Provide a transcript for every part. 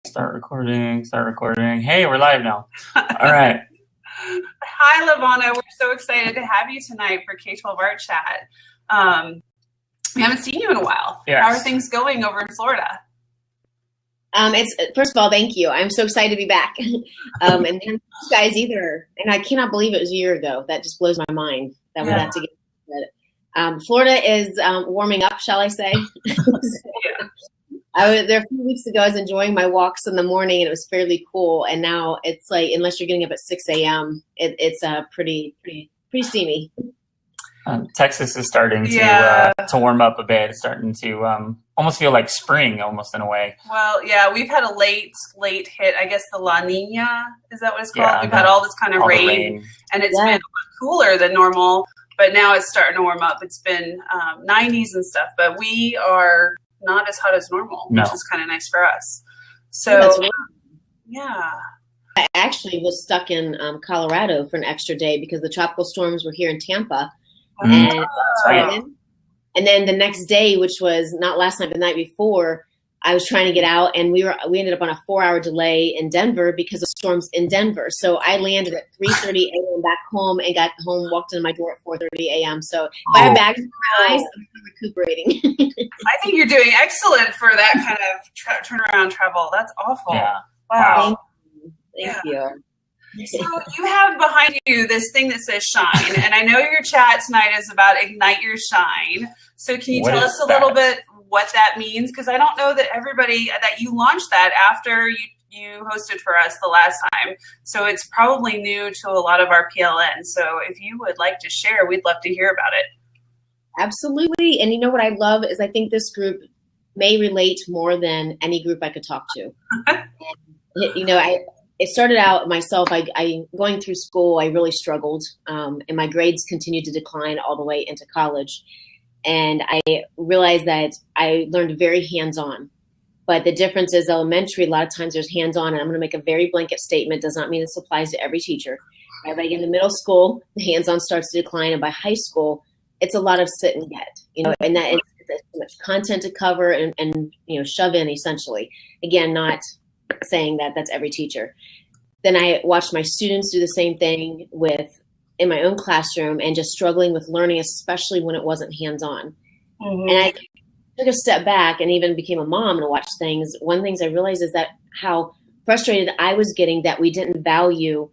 Start recording. Hey, we're live now. All right. Hi, LaVonna. We're so excited to have you tonight for K12ArtChat. We haven't seen you in a while. Yes. How are things going over in Florida? It's first of all, thank you. I'm so excited to be back. And you guys either, and I cannot believe it was a year ago. That just blows my mind that we got together. Florida is warming up, shall I say? There a few weeks ago, I was enjoying my walks in the morning, and it was fairly cool. And now it's like, unless you're getting up at 6 a.m., it's pretty steamy. Texas is starting to warm up a bit. It's starting to almost feel like spring, almost in a way. Well, yeah, we've had a late hit. I guess the La Nina, is that what it's called? We've had all this kind of rain, and it's been a lot cooler than normal. But now it's starting to warm up. It's been 90s and stuff, but we are not as hot as normal, which is kind of nice for us. So, I actually was stuck in Colorado for an extra day because the tropical storms were here in Tampa. And then the next day, which was not last night, but the night before, I was trying to get out, and we ended up on a 4-hour delay in Denver because of storms in Denver. So I landed at 3:30 a.m. back home and got home, walked in my door at 4:30 a.m. So if I have bags in my eyes, I'm still recuperating. I think you're doing excellent for that kind of turnaround travel. That's awful. Yeah. Wow. Thank you. So you have behind you this thing that says S.H.I.N.E, and I know your chat tonight is about Ignite Your Shine. So can you tell us a little bit what that means? Because I don't know that everybody, that you launched that after you hosted for us the last time. So it's probably new to a lot of our PLN. So if you would like to share, we'd love to hear about it. Absolutely. And you know what I love is I think this group may relate more than any group I could talk to. It started out myself, I going through school, I really struggled, and my grades continued to decline all the way into college. And I realized that I learned very hands-on. But the difference is elementary, a lot of times there's hands-on, and I'm going to make a very blanket statement, does not mean this applies to every teacher. Right? By the end of middle school, the hands-on starts to decline, and by high school, it's a lot of sit and get, and that it's too much content to cover and shove in essentially. Again, not saying that that's every teacher. Then I watched my students do the same thing in my own classroom and just struggling with learning, especially when it wasn't hands-on. Mm-hmm. And I took a step back and even became a mom and watched things. One of the things I realized is that how frustrated I was getting that we didn't value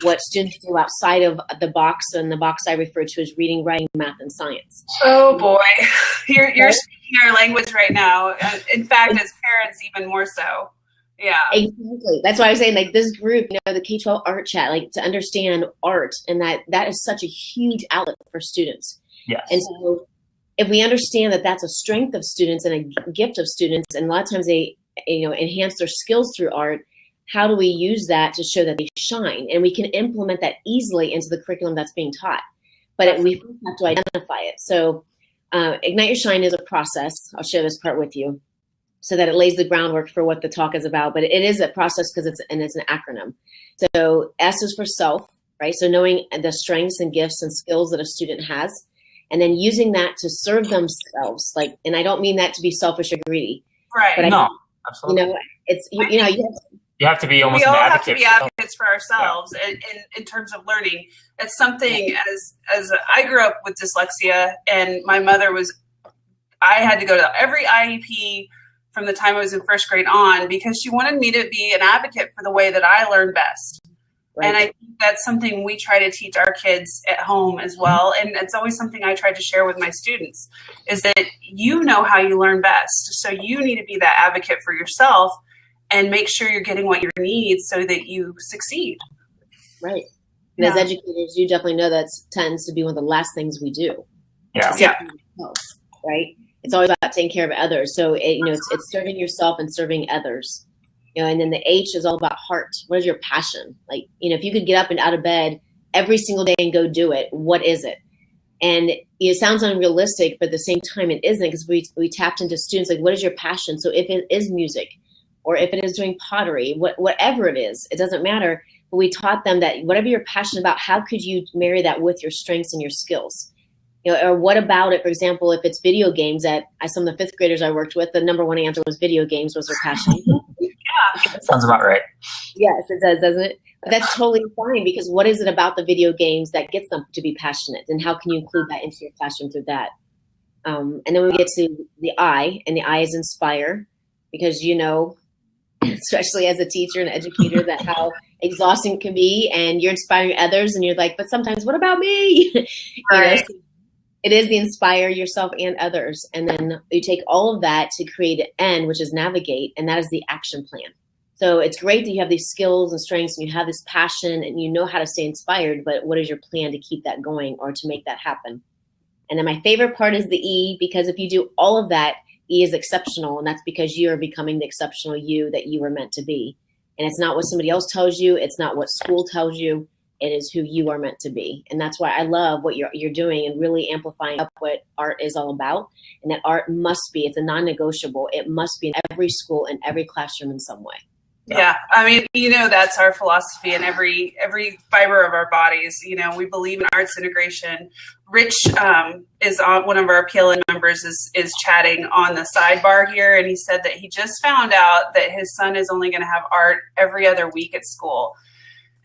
what students do outside of the box, and the box I refer to as reading, writing, math, and science. Oh boy, you're speaking our language right now. In fact, as parents, even more so. Yeah, exactly. That's why I was saying, like, this group, the K12ArtChat, like, to understand art, and that is such a huge outlet for students. Yes. And so if we understand that that's a strength of students and a gift of students, and a lot of times they, enhance their skills through art, how do we use that to show that they shine? And we can implement that easily into the curriculum that's being taught. But we have to identify it. So Ignite Your Shine is a process. I'll share this part with you, so that it lays the groundwork for what the talk is about. But it is a process because it's an acronym. So S is for self, right? So knowing the strengths and gifts and skills that a student has, and then using that to serve themselves. And I don't mean that to be selfish or greedy. Right. But absolutely. It's, you have to be almost an advocate. We all have to be advocates for ourselves in terms of learning. It's something as I grew up with dyslexia, and my mother I had to go to every IEP from the time I was in first grade on, because she wanted me to be an advocate for the way that I learn best. Right. And I think that's something we try to teach our kids at home as well. And it's always something I try to share with my students, is that you know how you learn best. So you need to be that advocate for yourself and make sure you're getting what you need so that you succeed. Right. And as educators, you definitely know that tends to be one of the last things we do. Yeah. Right. It's always about taking care of others. So it's serving yourself and serving others. And then the H is all about heart. What is your passion? If you could get up and out of bed every single day and go do it, what is it? And it sounds unrealistic, but at the same time it isn't, because we tapped into students, what is your passion? So if it is music, or if it is doing pottery, whatever it is, it doesn't matter. But we taught them that whatever you're passionate about, how could you marry that with your strengths and your skills? Or what about it, for example, if it's video games, some of the fifth graders I worked with, the number one answer was video games was their passion. Sounds about right. Yes, it does, doesn't it? But that's totally fine, because what is it about the video games that gets them to be passionate, and how can you include that into your classroom through that? And then we get to the I, and the I is inspire, because especially as a teacher and educator, that how exhausting it can be, and you're inspiring others, and you're like, but sometimes what about me? Right. So it is the inspire yourself and others. And then you take all of that to create an N, which is navigate, and that is the action plan. So it's great that you have these skills and strengths, and you have this passion, and you know how to stay inspired, but what is your plan to keep that going or to make that happen? And then my favorite part is the E, because if you do all of that, E is exceptional, and that's because you are becoming the exceptional you that you were meant to be. And it's not what somebody else tells you. It's not what school tells you. It is who you are meant to be. And that's why I love what you're doing, and really amplifying up what art is all about. And that art must be, it's a non-negotiable. It must be in every school and every classroom in some way. Yeah, I mean, that's our philosophy in every fiber of our bodies. We believe in arts integration. Rich is on, one of our PLN members is chatting on the sidebar here, and he said that he just found out that his son is only going to have art every other week at school.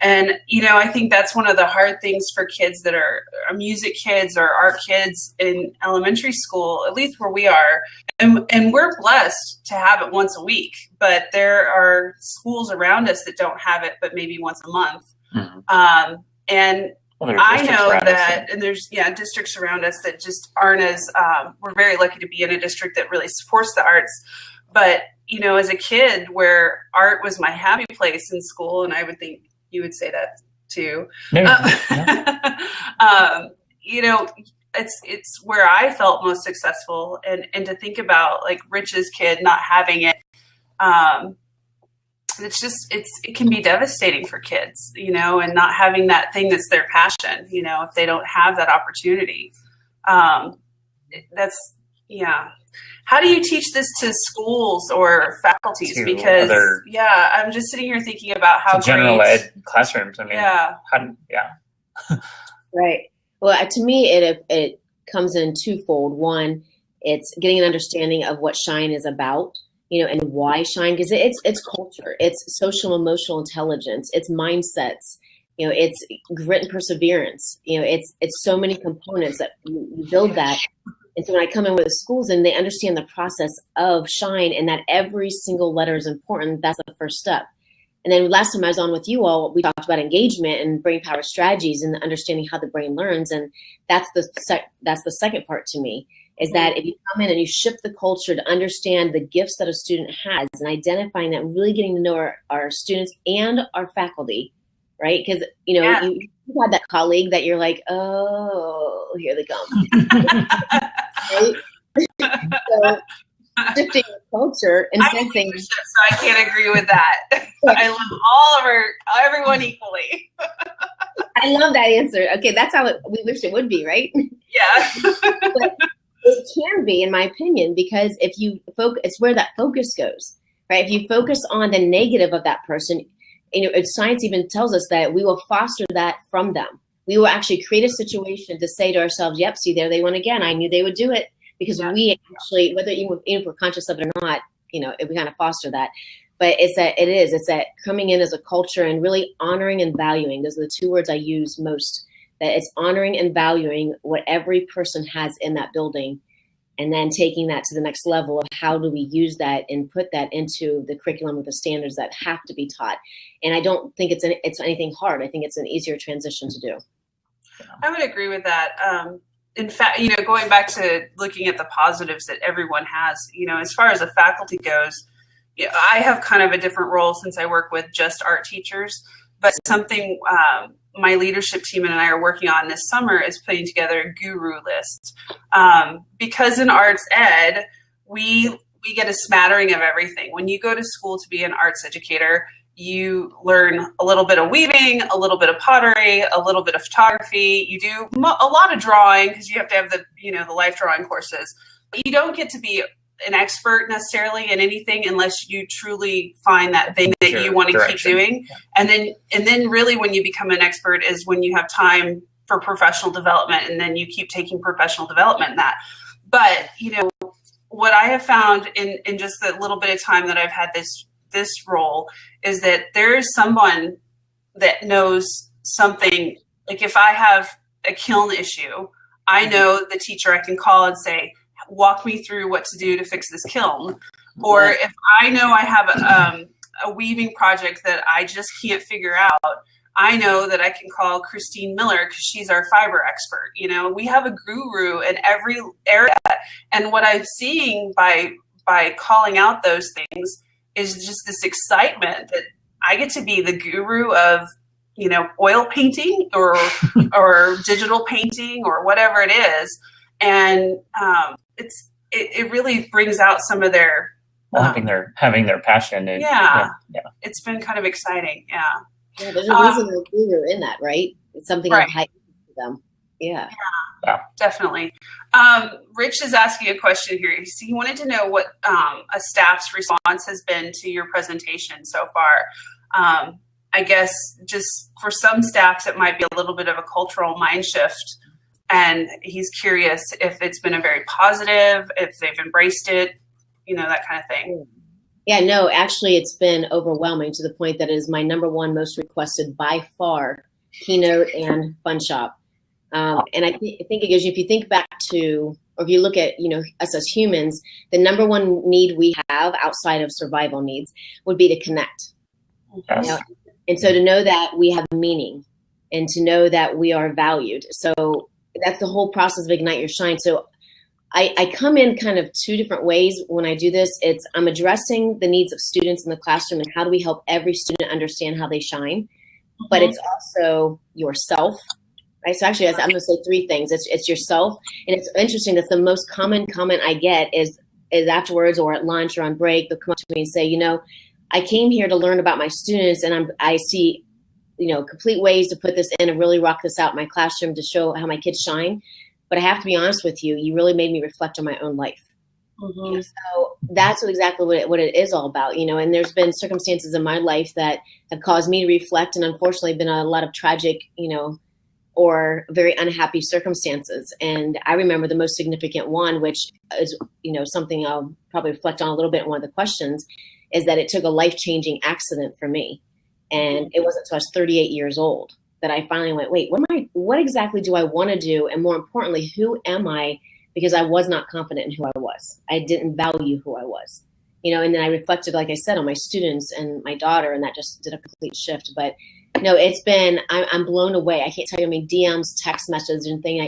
And, I think that's one of the hard things for kids that are music kids or art kids in elementary school, at least where we are. And we're blessed to have it once a week, but there are schools around us that don't have it, but maybe once a month. Mm-hmm. And I know that, and there's districts around us that just aren't as, we're very lucky to be in a district that really supports the arts. But, as a kid where art was my happy place in school, and I would think you would say that too. It's where I felt most successful, and to think about like Rich's kid not having it, it can be devastating for kids, and not having that thing that's their passion, if they don't have that opportunity. How do you teach this to schools or faculties? Because I'm just sitting here thinking about how general ed classrooms. I mean, Right. Well, to me, it comes in twofold. One, it's getting an understanding of what S.H.I.N.E is about, and why S.H.I.N E, because it's culture, it's social emotional intelligence, it's mindsets, it's grit and perseverance, it's so many components that you build that. And so when I come in with the schools and they understand the process of S.H.I.N E, and that every single letter is important, that's the first step. And then last time I was on with you all, we talked about engagement and brain power strategies and understanding how the brain learns. And that's the second part to me, is that if you come in and you shift the culture to understand the gifts that a student has, and identifying that, really getting to know our students and our faculty, right? Because, you had that colleague that you're like, oh, here they come. Right? So shifting the culture and sensing. So I can't agree with that. I love everyone equally. I love that answer. Okay, that's how we wish it would be, right? Yeah. But it can be, in my opinion, because if you focus, it's where that focus goes, right? If you focus on the negative of that person, science even tells us that we will foster that from them. We will actually create a situation to say to ourselves, yep, see, there they went again. I knew they would do it, because we actually, whether even if we're conscious of it or not, if we kind of foster that. But it's that coming in as a culture and really honoring and valuing. Those are the two words I use most, that it's honoring and valuing what every person has in that building, and then taking that to the next level of how do we use that and put that into the curriculum with the standards that have to be taught. And I don't think it's anything hard. I think it's an easier transition to do. I would agree with that. In fact, going back to looking at the positives that everyone has, as far as the faculty goes, I have kind of a different role since I work with just art teachers, but something my leadership team and I are working on this summer is putting together a guru list. Because in arts ed, we get a smattering of everything. When you go to school to be an arts educator, you learn a little bit of weaving, a little bit of pottery, a little bit of photography. You do a lot of drawing, because you have to have the life drawing courses. But you don't get to be an expert necessarily in anything unless you truly find that thing that you want to keep doing. Yeah. And then really when you become an expert is when you have time for professional development, and then you keep taking professional development in that. But, what I have found in just the little bit of time that I've had this this role is that there is someone that knows something. Like if I have a kiln issue, I know the teacher I can call and say, walk me through what to do to fix this kiln. Or if I know I have a weaving project that I just can't figure out, I know that I can call Christine Miller because she's our fiber expert. You know, we have a guru in every area. And what I'm seeing by calling out those things is just this excitement that I get to be the guru of, you know, oil painting or digital painting or whatever it is. And it really brings out some of their having their passion. And, yeah, it's been kind of exciting. Yeah, there's a reason they're guru in that, right? It's something right. of high to them. Yeah, definitely. Rich is asking a question here. He wanted to know what a staff's response has been to your presentation so far. I guess just for some staffs, it might be a little bit of a cultural mind shift. And he's curious if it's been a very positive, if they've embraced it, you know, that kind of thing. Yeah, no, actually, it's been overwhelming to the point that it is my #1 most requested by far keynote and fun shop. And I think if you think back to, or if you look at, you know, us as humans, the #1 need we have outside of survival needs would be to connect. Yes. You know? And so to know that we have meaning and to know that we are valued. So that's the whole process of Ignite Your Shine. So I come in kind of two different ways when I do this. I'm addressing the needs of students in the classroom and how do we help every student understand how they shine. Mm-hmm. But it's also yourself. Right? So actually, I'm going to say 3 things. It's yourself. And it's interesting. That's the most common comment I get is afterwards or at lunch or on break, they'll come up to me and say, you know, I came here to learn about my students and I see, you know, complete ways to put this in and really rock this out in my classroom to show how my kids shine. But I have to be honest with you, you really made me reflect on my own life. Mm-hmm. So that's exactly what it is all about, you know, and there's been circumstances in my life that have caused me to reflect and unfortunately been a lot of tragic, you know, or very unhappy circumstances. And I remember the most significant one, which is, you know, something I'll probably reflect on a little bit in one of the questions, is that it took a life-changing accident for me. And it wasn't until I was 38 years old that I finally went, wait, what exactly do I want to do? And more importantly, who am I? Because I was not confident in who I was. I didn't value who I was, you know, and then I reflected, like I said, on my students and my daughter, and that just did a complete shift. But no, I'm blown away. I can't tell you how many DMs, text messages and things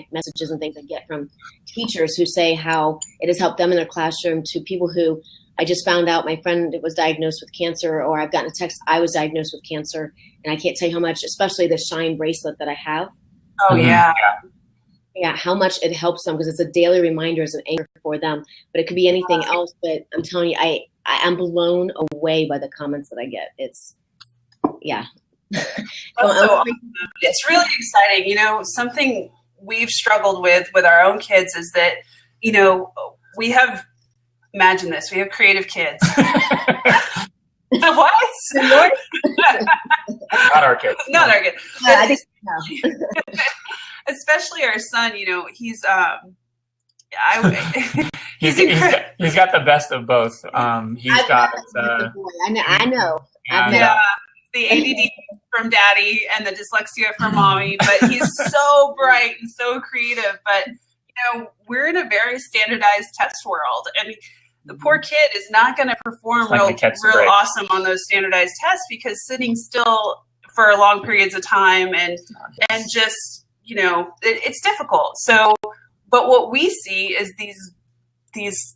I get from teachers who say how it has helped them in their classroom, to people who I just found out my friend was diagnosed with cancer, or I've gotten a text, I was diagnosed with cancer. And I can't tell you how much, especially the Shine bracelet that I have. Oh, yeah. Yeah, how much it helps them, because it's a daily reminder, as an anchor for them. But it could be anything else. But I'm telling you, I'm blown away by the comments that I get. It's, yeah. It's really exciting. You know, something we've struggled with our own kids is that, you know, imagine this, we have creative kids. What? Not our kids. Not our kids. I just know. Especially our son, you know, he's he's got the best of both. He's got I know. The ADD from daddy and the dyslexia from mommy, but he's so bright and so creative. But, you know, we're in a very standardized test world, and the poor kid is not going to perform real awesome on those standardized tests because sitting still for long periods of time and just, you know, it's difficult. So, but what we see is these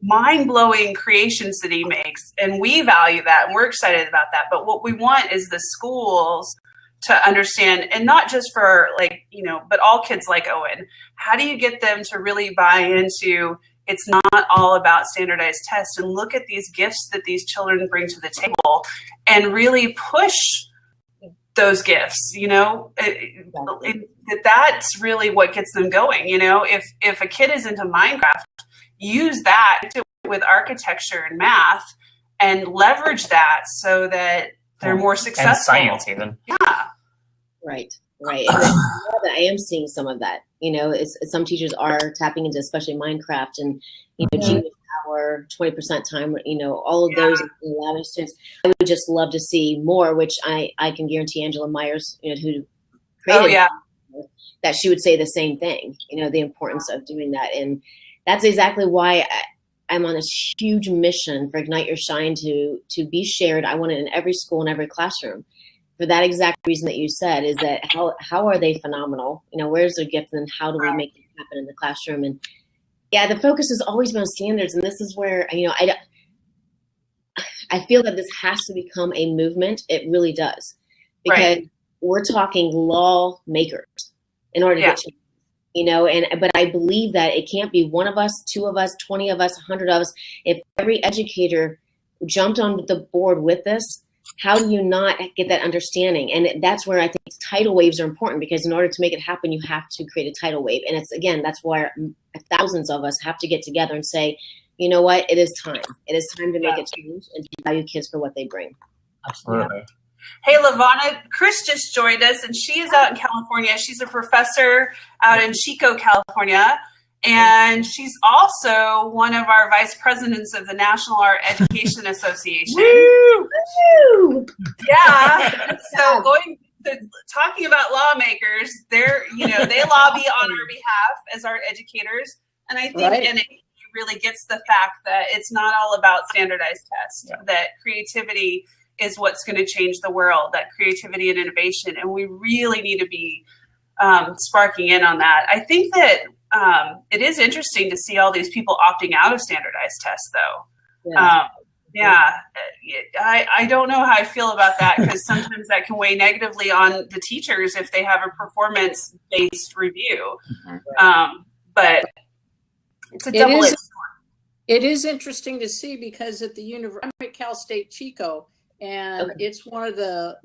mind-blowing creations that he makes, and we value that and we're excited about that. But what we want is the schools to understand, and not just for, like, you know, but all kids like Owen. How do you get them to really buy into it's not all about standardized tests, and look at these gifts that these children bring to the table and really push those gifts, you know? That's really what gets them going. You know, if a kid is into Minecraft, use that with architecture and math and leverage that so that they're more successful. And science even. Yeah. Right. And I am seeing some of that. You know, some teachers are tapping into especially Minecraft and, you know, genius hour, 20% time, all of those allowing students. I would just love to see more, which I can guarantee Angela Myers, who created that she would say the same thing, the importance of doing that. And that's exactly why I'm on this huge mission for Ignite Your Shine to be shared. I want it in every school and every classroom. For that exact reason that you said, is that how are they phenomenal? Where's their gift, and how do we make it happen in the classroom? And the focus has always been on standards, and this is where I feel that this has to become a movement. It really does, because we're talking lawmakers in order to get change. But I believe that it can't be one of us, 2 of us, 20 of us, 100 of us. If every educator jumped on the board with this, how do you not get that understanding? And that's where I think tidal waves are important, because in order to make it happen, you have to create a tidal wave. And that's where thousands of us have to get together and say, you know what, it is time. It is time to make a change and to value kids for what they bring. Absolutely. Hey, LaVonna, Chris just joined us, and she is out in California. She's a professor out in Chico, California. And she's also one of our vice presidents of the National Art Education Association. Woo! Yeah. So talking about lawmakers, they lobby on our behalf as art educators. And I think NAE really gets the fact that it's not all about standardized tests, that creativity is what's going to change the world, that creativity and innovation. And we really need to be sparking in on that. I think that it is interesting to see all these people opting out of standardized tests, though. I don't know how I feel about that, because sometimes that can weigh negatively on the teachers if they have a performance-based review. But it's a double-edged sword. It is interesting to see, because at the university, I'm at Cal State Chico, and it's one of the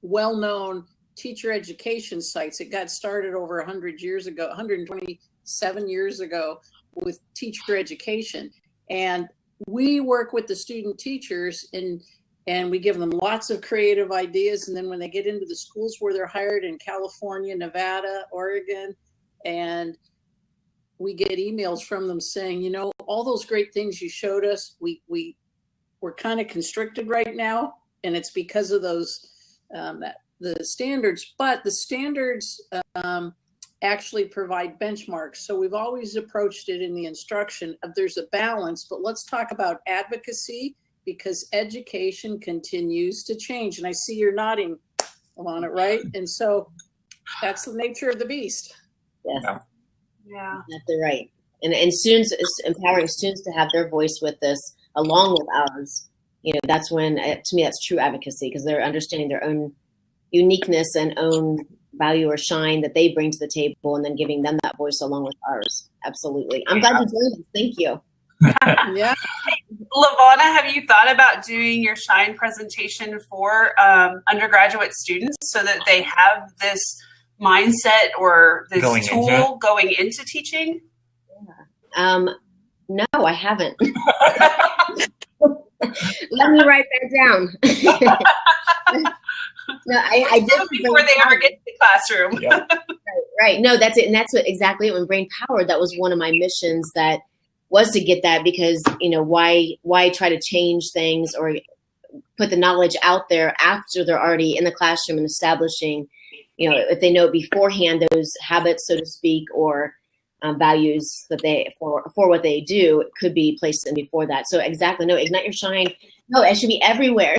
well-known teacher education sites. It got started over 127 years ago with teacher education. And we work with the student teachers, and we give them lots of creative ideas. And then when they get into the schools where they're hired in California, Nevada, Oregon, and we get emails from them saying, all those great things you showed us, we're kind of constricted right now. And it's because of those, the standards, but the standards actually provide benchmarks. So we've always approached it in the instruction of there's a balance, but let's talk about advocacy, because education continues to change. And I see you're nodding on it, right? And so that's the nature of the beast. Yes. Yeah. That's right. And students, empowering students to have their voice with this along with ours, that's when, to me, that's true advocacy, because they're understanding their own uniqueness and own value or shine that they bring to the table, and then giving them that voice along with ours. Absolutely. I'm glad you joined us. Thank you. Yeah. LaVonna, have you thought about doing your S.H.I.N.E presentation for undergraduate students so that they have this mindset or this tool going into teaching? No, I haven't. Let me write that down. No, I did before they ever get to the classroom. Yeah. Right. No, that's it. And that's exactly it. When Brain Powered, that was one of my missions, that was to get that, because, why try to change things or put the knowledge out there after they're already in the classroom and establishing, if they know beforehand those habits, so to speak, or values that they for what they do could be placed in before that. So exactly. No, Ignite Your Shine. No, it should be everywhere.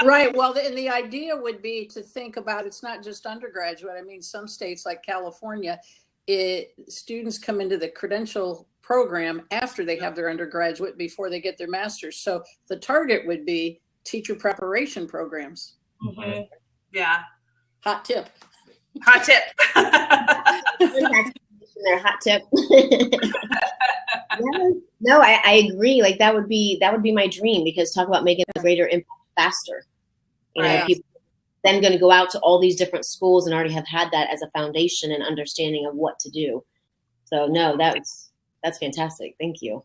Right. Well, and the idea would be to think about, it's not just undergraduate. I mean, some states like California, students come into the credential program after they have their undergraduate, before they get their master's. So the target would be teacher preparation programs. Mm-hmm. Yeah. Hot tip. Their hot tip. No, I agree. Like that would be my dream, because talk about making a greater impact faster. People then going to go out to all these different schools and already have had that as a foundation and understanding of what to do. So no, that's fantastic. Thank you.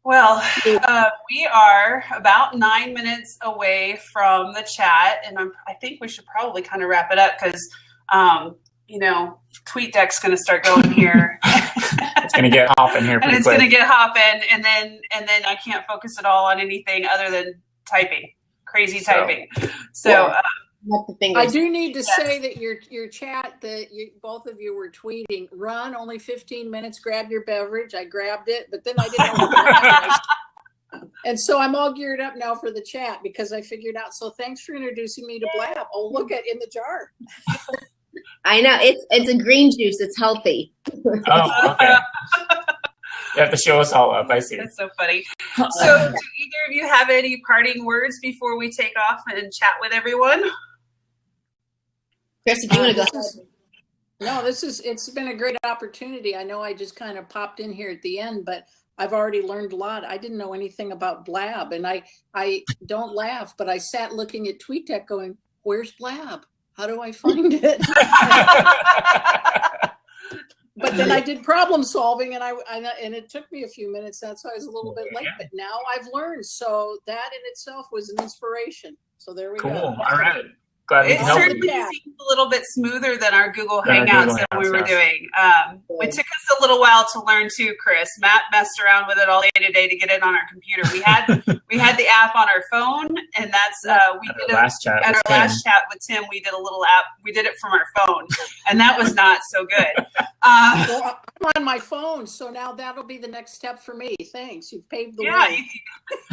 Well, we are about 9 minutes away from the chat, and I think we should probably kind of wrap it up, because TweetDeck's going to start going here. going to get hopping here pretty and it's quick. going to get hopping, and then I can't focus at all on anything other than typing, crazy typing. So I do need to say that your chat that both of you were tweeting, run only 15 minutes, grab your beverage. I grabbed it, but then I didn't know what and so I'm all geared up now for the chat because I figured out. So thanks for introducing me to Blab. Oh, look at in the jar. I know it's a green juice. It's healthy. Oh, okay. You have to show us all up. I see. That's so funny. So do either of you have any parting words before we take off and chat with everyone? Chris, if you want to go ahead. No, it's been a great opportunity. I know I just kind of popped in here at the end, but I've already learned a lot. I didn't know anything about Blab, and I don't laugh, but I sat looking at TweetDeck going, where's Blab? How do I find it? But then I did problem solving, and it took me a few minutes. That's why I was a little bit late, but now I've learned. So that in itself was an inspiration. So there we go. Cool. All right. Glad it certainly seems a little bit smoother than our Google Hangouts that we were doing. It took us a little while to learn too, Chris. Matt messed around with it all day today to get it on our computer. We had the app on our phone, and that's we did our last chat with Tim. We did a little app. We did it from our phone, and that was not so good. Well, I'm on my phone, so now that'll be the next step for me. Thanks, you've paved the way.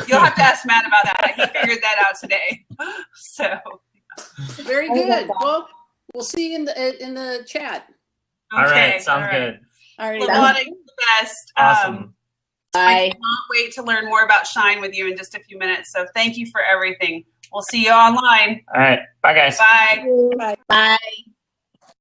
You'll have to ask Matt about that. He figured that out today. So. Very good. Well, we'll see you in the chat. All right, sounds good. All right, LaVonna, you're the best. Awesome. I cannot wait to learn more about S.H.I.N.E with you in just a few minutes. So thank you for everything. We'll see you online. All right, bye guys. Bye. Bye.